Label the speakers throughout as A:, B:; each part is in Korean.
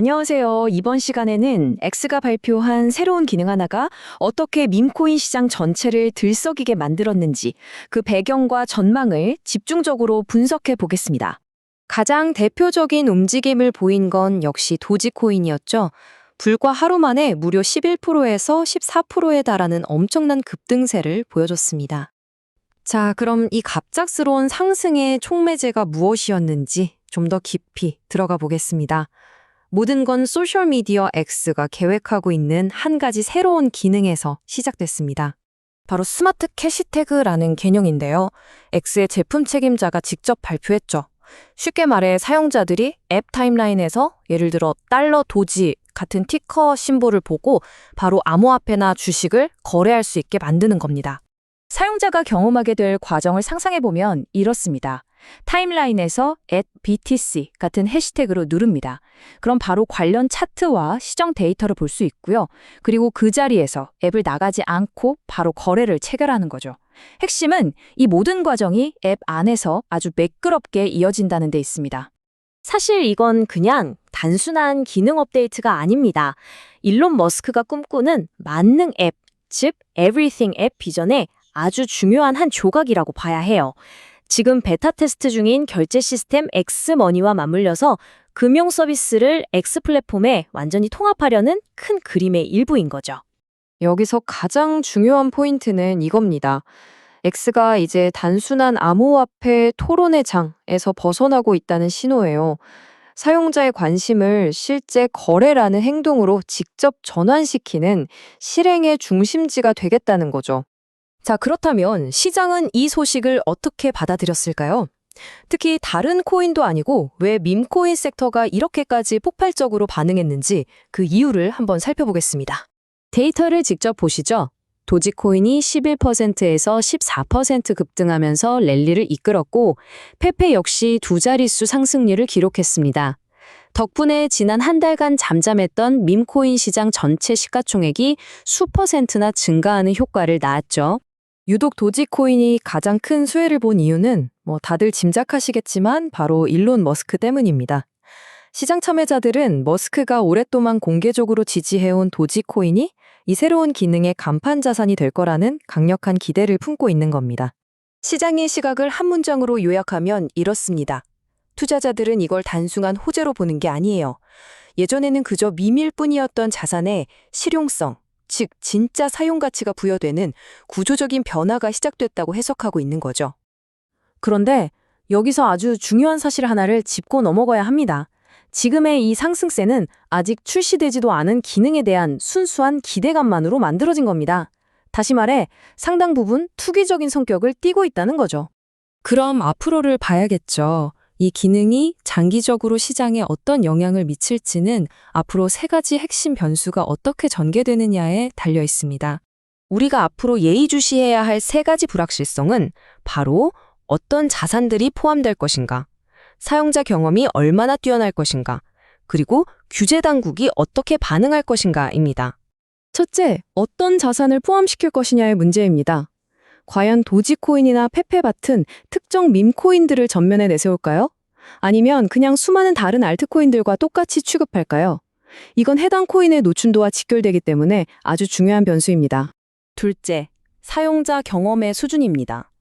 A: 안녕하세요. 이번 시간에는 X가 발표한 새로운 기능 하나가 어떻게 밈코인 시장 전체를 들썩이게 만들었는지 그 배경과 전망을 집중적으로 분석해 보겠습니다.
B: 가장 대표적인 움직임을 보인 건 역시 도지코인이었죠. 불과 하루 만에 무려 11%에서 14%에 달하는 엄청난 급등세를 보여줬습니다. 자, 그럼 이 갑작스러운 상승의 촉매제가 무엇이었는지 좀 더 깊이 들어가 보겠습니다. 모든 건 소셜미디어 X가 계획하고 있는 한 가지 새로운 기능에서 시작됐습니다. 바로 스마트 캐시태그라는 개념인데요. X의 제품 책임자가 직접 발표했죠. 쉽게 말해 사용자들이 앱 타임라인에서 예를 들어 달러 도지 같은 티커 심볼을 보고 바로 암호화폐나 주식을 거래할 수 있게 만드는 겁니다.
A: 사용자가 경험하게 될 과정을 상상해 보면 이렇습니다. 타임라인에서 @BTC 같은 해시태그로 누릅니다. 그럼 바로 관련 차트와 시정 데이터를 볼 수 있고요. 그리고 그 자리에서 앱을 나가지 않고 바로 거래를 체결하는 거죠. 핵심은 이 모든 과정이 앱 안에서 아주 매끄럽게 이어진다는 데 있습니다.
B: 사실 이건 그냥 단순한 기능 업데이트가 아닙니다. 일론 머스크가 꿈꾸는 만능 앱, 즉 Everything 앱 비전의 아주 중요한 한 조각이라고 봐야 해요. 지금 베타 테스트 중인 결제 시스템 X머니와 맞물려서 금융 서비스를 X 플랫폼에 완전히 통합하려는 큰 그림의 일부인 거죠. 여기서 가장 중요한 포인트는 이겁니다. X가 이제 단순한 암호화폐 토론의 장에서 벗어나고 있다는 신호예요. 사용자의 관심을 실제 거래라는 행동으로 직접 전환시키는 실행의 중심지가 되겠다는 거죠. 자, 그렇다면 시장은 이 소식을 어떻게 받아들였을까요? 특히 다른 코인도 아니고 왜 밈코인 섹터가 이렇게까지 폭발적으로 반응했는지 그 이유를 한번 살펴보겠습니다. 데이터를 직접 보시죠. 도지코인이 11%에서 14% 급등하면서 랠리를 이끌었고 페페 역시 두 자릿수 상승률을 기록했습니다. 덕분에 지난 한 달간 잠잠했던 밈코인 시장 전체 시가총액이 수퍼센트나 증가하는 효과를 낳았죠. 유독 도지코인이 가장 큰 수혜를 본 이유는 다들 짐작하시겠지만 바로 일론 머스크 때문입니다. 시장 참여자들은 머스크가 오랫동안 공개적으로 지지해온 도지코인이 이 새로운 기능의 간판 자산이 될 거라는 강력한 기대를 품고 있는 겁니다. 시장의 시각을 한 문장으로 요약하면 이렇습니다. 투자자들은 이걸 단순한 호재로 보는 게 아니에요. 예전에는 그저 밈일 뿐이었던 자산의 실용성, 즉 진짜 사용 가치가 부여되는 구조적인 변화가 시작됐다고 해석하고 있는 거죠. 그런데 여기서 아주 중요한 사실 하나를 짚고 넘어가야 합니다. 지금의 이 상승세는 아직 출시되지도 않은 기능에 대한 순수한 기대감만으로 만들어진 겁니다. 다시 말해 상당 부분 투기적인 성격을 띠고 있다는 거죠. 그럼 앞으로를 봐야겠죠. 이 기능이 장기적으로 시장에 어떤 영향을 미칠지는 앞으로 세 가지 핵심 변수가 어떻게 전개되느냐에 달려 있습니다. 우리가 앞으로 예의주시해야 할 세 가지 불확실성은 바로 어떤 자산들이 포함될 것인가, 사용자 경험이 얼마나 뛰어날 것인가, 그리고 규제 당국이 어떻게 반응할 것인가입니다. 첫째, 어떤 자산을 포함시킬 것이냐의 문제입니다. 과연 도지코인이나 페페 같은 특정 밈코인들을 전면에 내세울까요? 아니면 그냥 수많은 다른 알트코인들과 똑같이 취급할까요? 이건 해당 코인의 노출도와 직결되기 때문에 아주 중요한 변수입니다. 둘째, 사용자 경험의 수준입니다.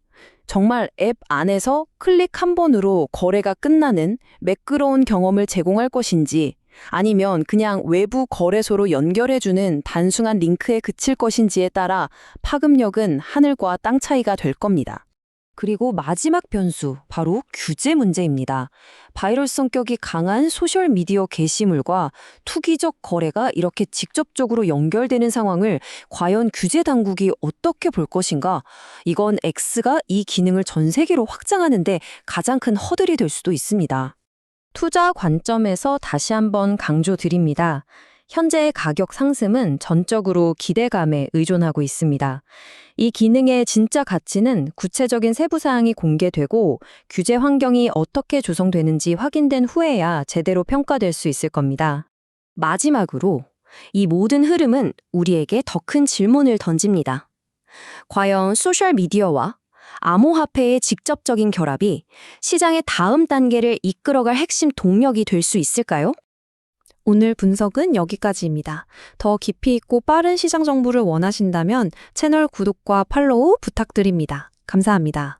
B: 정말 앱 안에서 클릭 한 번으로 거래가 끝나는 매끄러운 경험을 제공할 것인지, 아니면 그냥 외부 거래소로 연결해주는 단순한 링크에 그칠 것인지에 따라 파급력은 하늘과 땅 차이가 될 겁니다. 그리고 마지막 변수, 바로 규제 문제입니다. 바이럴 성격이 강한 소셜미디어 게시물과 투기적 거래가 이렇게 직접적으로 연결되는 상황을 과연 규제 당국이 어떻게 볼 것인가? 이건 X가 이 기능을 전 세계로 확장하는데 가장 큰 허들이 될 수도 있습니다. 투자 관점에서 다시 한번 강조드립니다. 현재의 가격 상승은 전적으로 기대감에 의존하고 있습니다. 이 기능의 진짜 가치는 구체적인 세부 사항이 공개되고 규제 환경이 어떻게 조성되는지 확인된 후에야 제대로 평가될 수 있을 겁니다. 마지막으로 이 모든 흐름은 우리에게 더 큰 질문을 던집니다. 과연 소셜미디어와 암호화폐의 직접적인 결합이 시장의 다음 단계를 이끌어갈 핵심 동력이 될 수 있을까요?
C: 오늘 분석은 여기까지입니다. 더 깊이 있고 빠른 시장 정보를 원하신다면 채널 구독과 팔로우 부탁드립니다. 감사합니다.